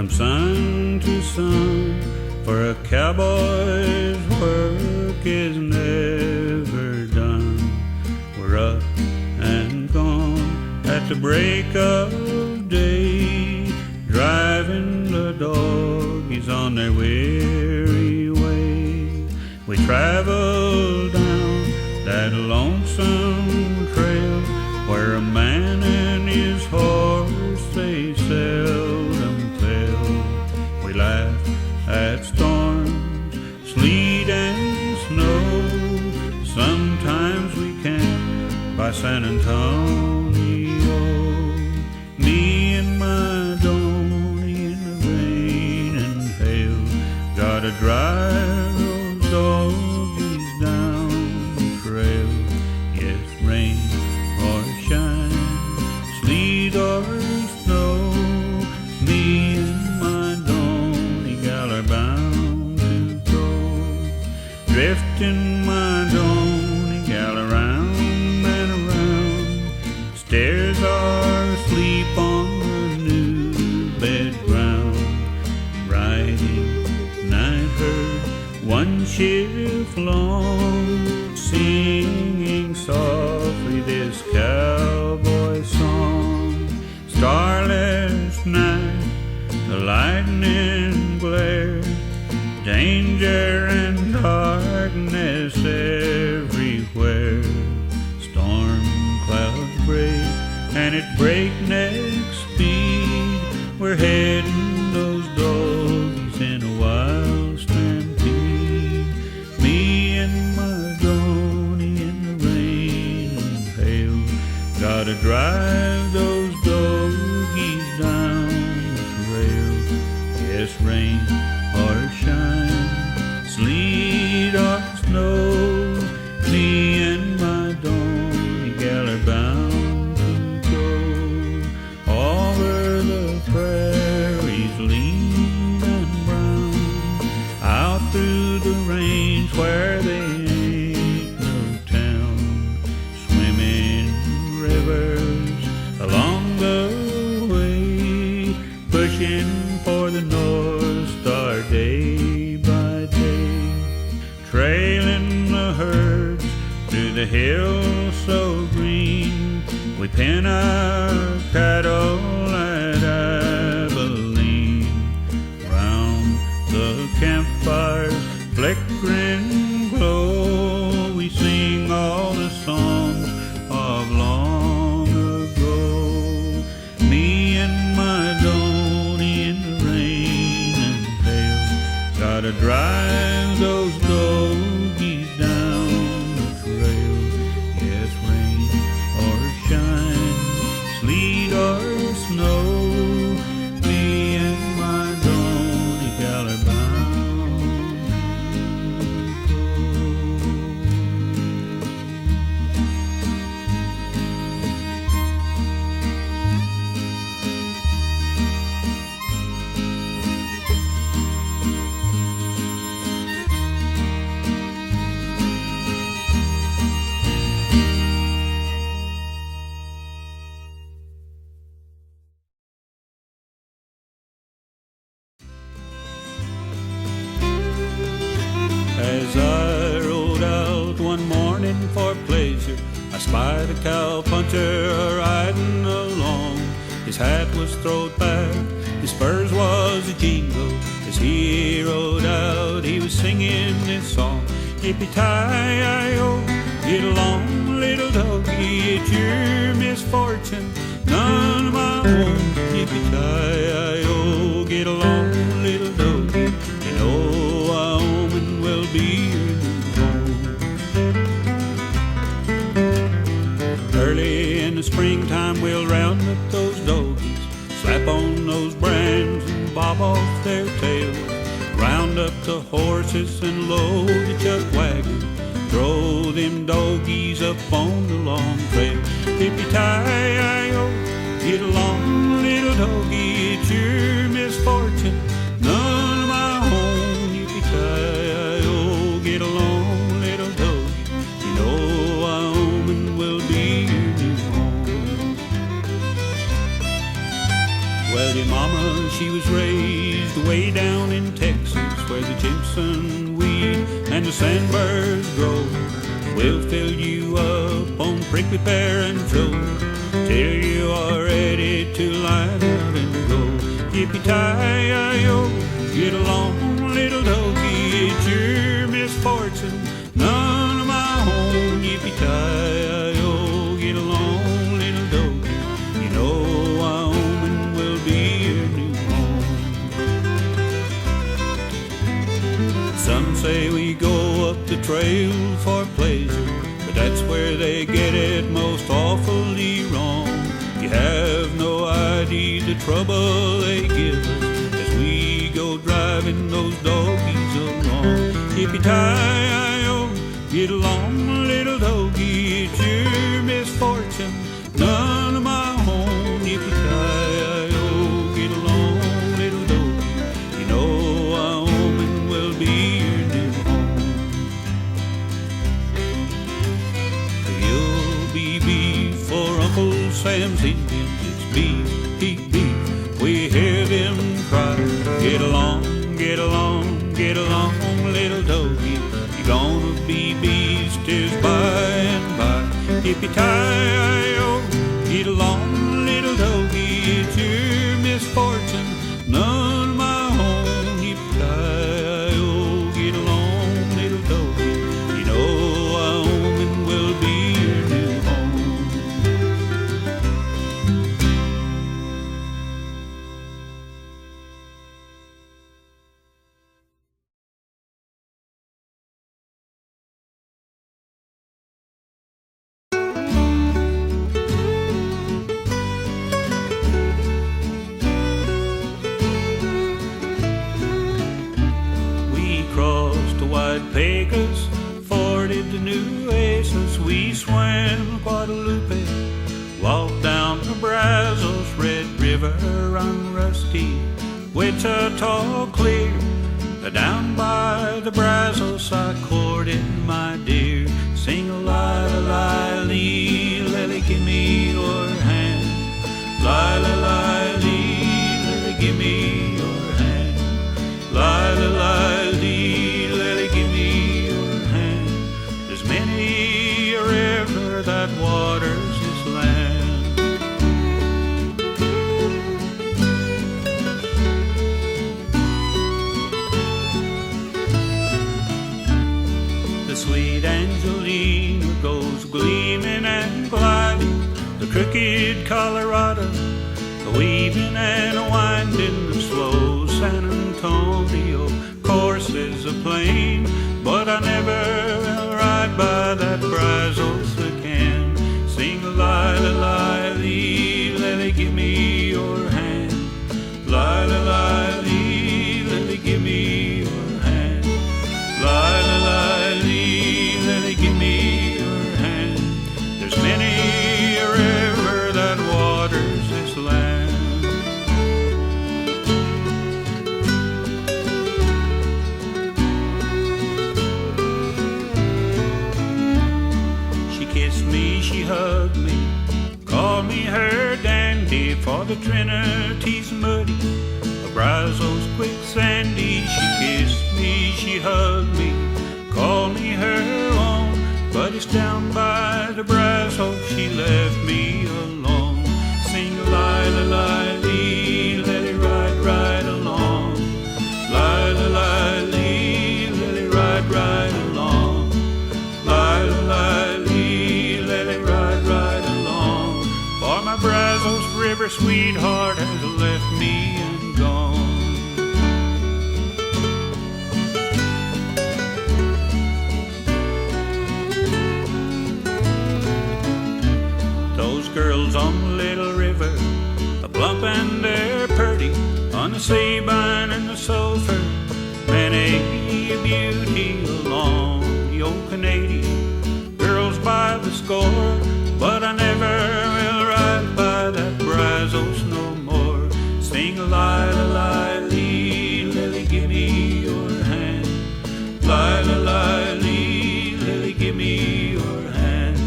from sun to sun, for a cowboy's work is never done. We're up and gone at the break of day, driving the doggies on their weary way. We travel down that lonesome trail where a man and his horse they seldom fail. We laugh at storms, sleet and snow. Sometimes we camp by San Antonio. Me and my Donnie in the rain and hail, gotta drive those doggies down the trail. Yes, rain or shine, sleet or snow, me and my Donnie gal are bound to go. Drifting my Donnie gal around and around, stairs are asleep on the new bed ground. Riding night herd, one shift long, singing softly this cowboy song. Starless night, the lightning glare, danger and darkness everywhere. Storm clouds break, and at breakneck speed, we're heading those doggies in a wild stampede. Me and my Donnie in the rain and hail, gotta drive those doggies down the trail. Yes, rain or shine, sleet or snow, me and my Donnie gal are bound to go. Over the prairies lean and brown, out through the range where they ain't no town, swimming rivers along the way, pushing for the North Star day by day, trailing the herds through the hills so green. We pen our cattle at Abilene, round the campfire's flickering glow. We sing all the songs of long ago. Me and my Donnie in the rain and hail, gotta drive those doggies down the trail. Yes, rain or shine, sleet or snow, me and my Donnie gal are bound to As I rode out one morning for pleasure, I spied a cowpuncher riding along. His hat was throwed back, his spurs was a jingle. As he rode out, he was singing this song. Yippee-ki-yi-yo, get along, little doggy, it's your misfortune, none of my own. Yippee-ki-yi-yo, get along, little doggy, you know Wyoming will be your new home. Early in the springtime we'll round up those doggies, slap on those brands and bob off their tails, round up the horses and load the chuck wagon, throw them doggies up on the long trail. Yippee-ki-yi-yo, get along, little doggy, it's your misfortune, none of my own. Yippee-ki-yi-yo, get along, little doggy, you know Wyoming will be your new home. Well, your mama, she was raised way down in Texas where the Jimson weed and the sandburs grow. We'll fill you up on prickly pear and flo till you are ready to line out and go. Yippee-ki-yo, get along, little doggy, it's your misfortune, none of my own. Yippee-ki-yo, get along, little doggy, you know Wyoming will be your new home. Some say we go up the trail for pleasure, but that's where they get it most awfully wrong. You have no idea the trouble they give us as we go driving those doggies along. Yippee-ki-yo, get along, little doggy, it's your misfortune, none of my own. Yippee-ki-yo, get along, little doggy, you know Wyoming will be your new home. You'll be beef for Uncle Sam's Indians, it's beef, beef, beef, we hear them cry. Get along, get along, get along, little doggy, you're gonna be beasters by and by. Yippee-ki-yo, get along, little doggy, it's your misfortune, none of my own. Yippee-ki-yo, get along, little doggy, you know Wyoming will be your new home. Pecos, forded the Nueces, we swam Guadalupe, walked down the Brazos, Red River unrusty, Wichita clear. Down by the Brazos I courted my dear. Sing a li-li-li-lee, lily, give me your hand. Li-li-li-lee, lily, give me your hand. Li-li-li-lee, lily, give me your hand. There's many a river that waters this land. The sweet Angelina goes gleaming and gliding, the crooked Colorado, the weaving and winding, the slow San Antonio course is a plain, but I never will ride by that Brazos again. Sing a li-li-li-lee, lily, give me your hand. Li-li-li-lee, lily, give me your hand. Li-li-li-lee, lily, give me your hand. There's many a river that waters this land. She kissed me, she hugged me, called me her dandy, for the Trinity's muddy, the Brazos quicksandy. She kissed me, she hugged me, called me her own, but it's down by the Brazos she left me alone. Sing a li-li-li-lee, let it ride right along. Li-li-li-lee, let it ride right along. Li-li-li-lee, let it ride right along. For my Brazos River sweetheart has left me and gone. Those girls on the little river, a plump and they're purty, on the Sabine and the Sulphur, many a beauty along the old Canadian. Girls by the score, but I never will ride by that Brazos no more. Sing a li-li-li-lee, lily, give me your hand. Li-li-li-lee, lily, give me your hand.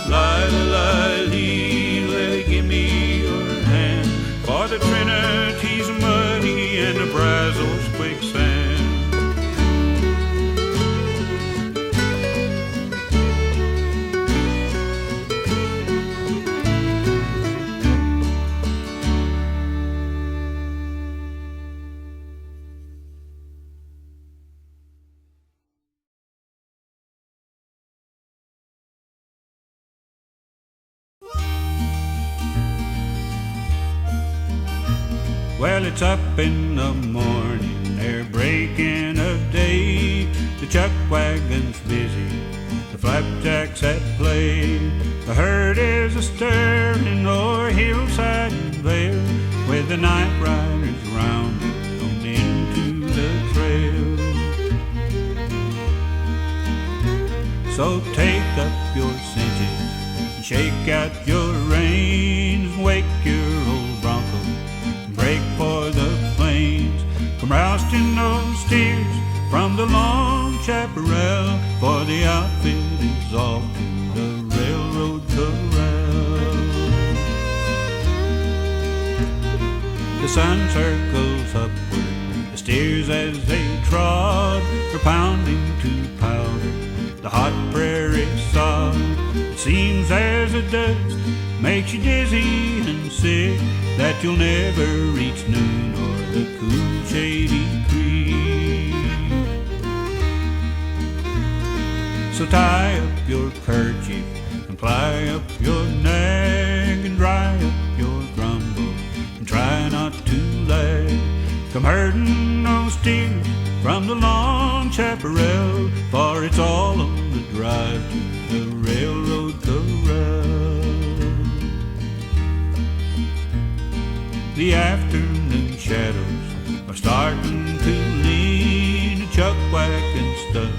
Li-li-li-lee, lily, give me your hand. For the Trinity's muddy and Well, it's up in the morning, they're breaking of day. The chuck wagon's busy, the flapjacks at play. The herd is a-stirring o'er hillside and vale, with the night riders rounding on into the trail. So take up your cinches and shake out your reins, and wake your old bronco and break for the plains. Come rousting those steers from the long chaparral, for the outfit is off to the railroad corral. The sun circles upward, the steers as they trod are pounding to powder the hot prairie sod. It seems as a dust makes you dizzy and sick, that you'll never reach noon or the cool shady creek. So tie up your kerchief and ply up your nag, and dry up your grumble and try not to lag. Come herding those steers from the long chaparral, for it's all on the drive to the railroad corral. The afternoon shadows are starting to lean, a chuck wagon stuck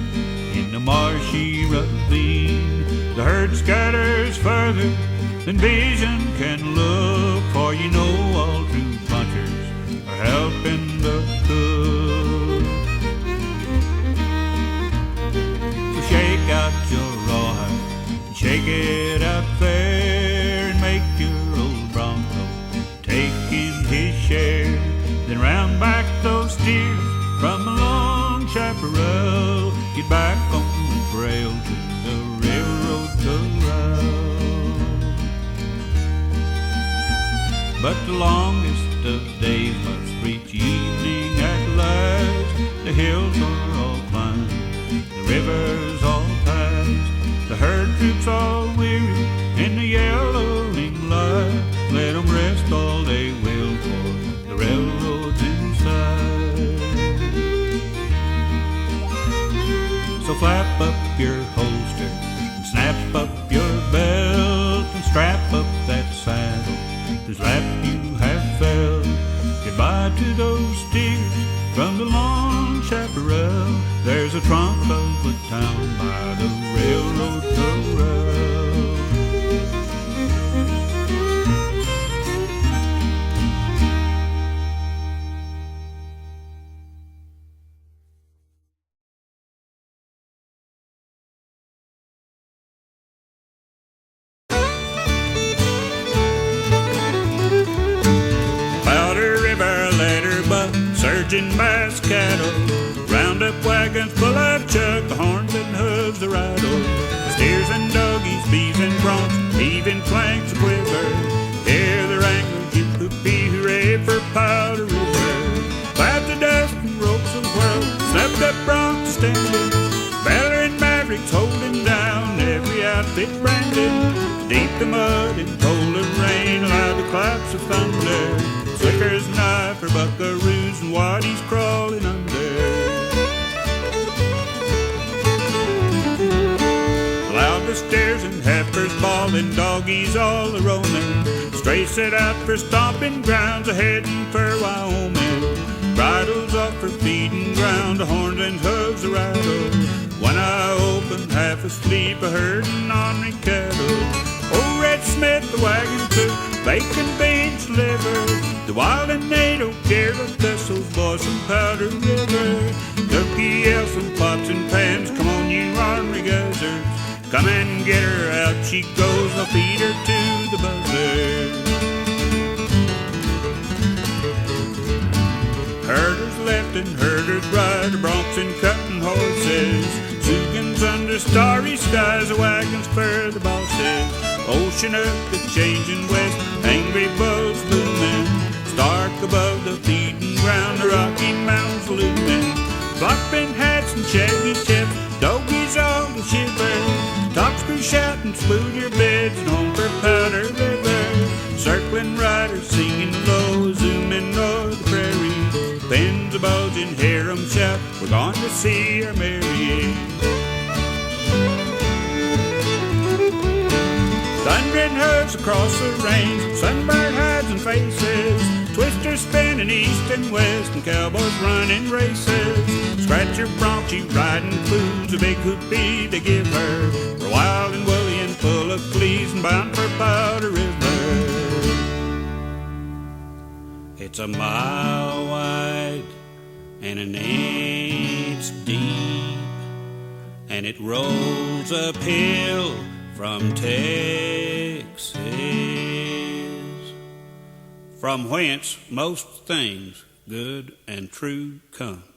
in the marshy ravine. The herd scatters further than vision can look, for you know all true punchers are helping the cook. So shake out your rawhide and shake it out fair, and make your old bronco take in his share. Then round back those steers from the long chaparral, get back on the trail to the railroad corral. But the longest of days must reach evening at last. The hills are all climbed, the rivers all passed, the herd troops all weary in the yellowing light. Let 'em rest all they will, for the railroad's inside. So flap up your holster and snap up your belt, and strap up that saddle whose lap you have felt. Goodbye to those steers from the long chaparral, there's a trunk of a town by the railroad corral. Surging bass cattle, roundup wagons full of chuck, the horns and hooves, the rattle, steers and doggies, beeves and broncs, heaving flanks a quiver. Hear the wranglers yip-hoo-pee, hooray for Powder River. Clap the dust and ropes and whirl, snapped up broncs standing, Valor and Mavericks holding down every outfit branded. Deep the mud and cold and rain, loud the claps of thunder, slicker's knife for buckaroos and what he's crawling under. Loud the steers and heifers bawling, doggies all a-roaming, stray set out for stomping grounds, a-heading for Wyoming. Bridles off for feeding ground, the horns and hooves a rattle. One eye open, half asleep, a herding ornery cattle. Old Red Smith, the wagon took bacon, beans, liver, the wild and native deer, the thistles, boys from Powder River. Cookie, elves, and pots and pans, come on you ornery guzzers, come and get her, out she goes, I'll feed her to the buzzard. Herders left and herders right, broncs and cutting horses, Zugans under starry skies, the wagons for the bosses. Ocean up, the changing west, angry bulls booming, stark above the feeding ground, the Rocky Mountains looming. Flopping hats and shaggy chaps, doggies all to shiver, top screw shouting, smooth your beds and home for Powder River. Circling riders singing low, zooming north and hear 'em shout, we're going to see our Mary Ann. Thundering hooves across the range, sunburned hides and faces, twisters spinning east and west, and cowboys running races. Scratcher broncs, you riding fools, a big hoopy they give her. We're wild and woolly and full of fleas and bound for Powder River. It's a mile wide and an inch deep, and it rolls uphill from Texas, from whence most things good and true come.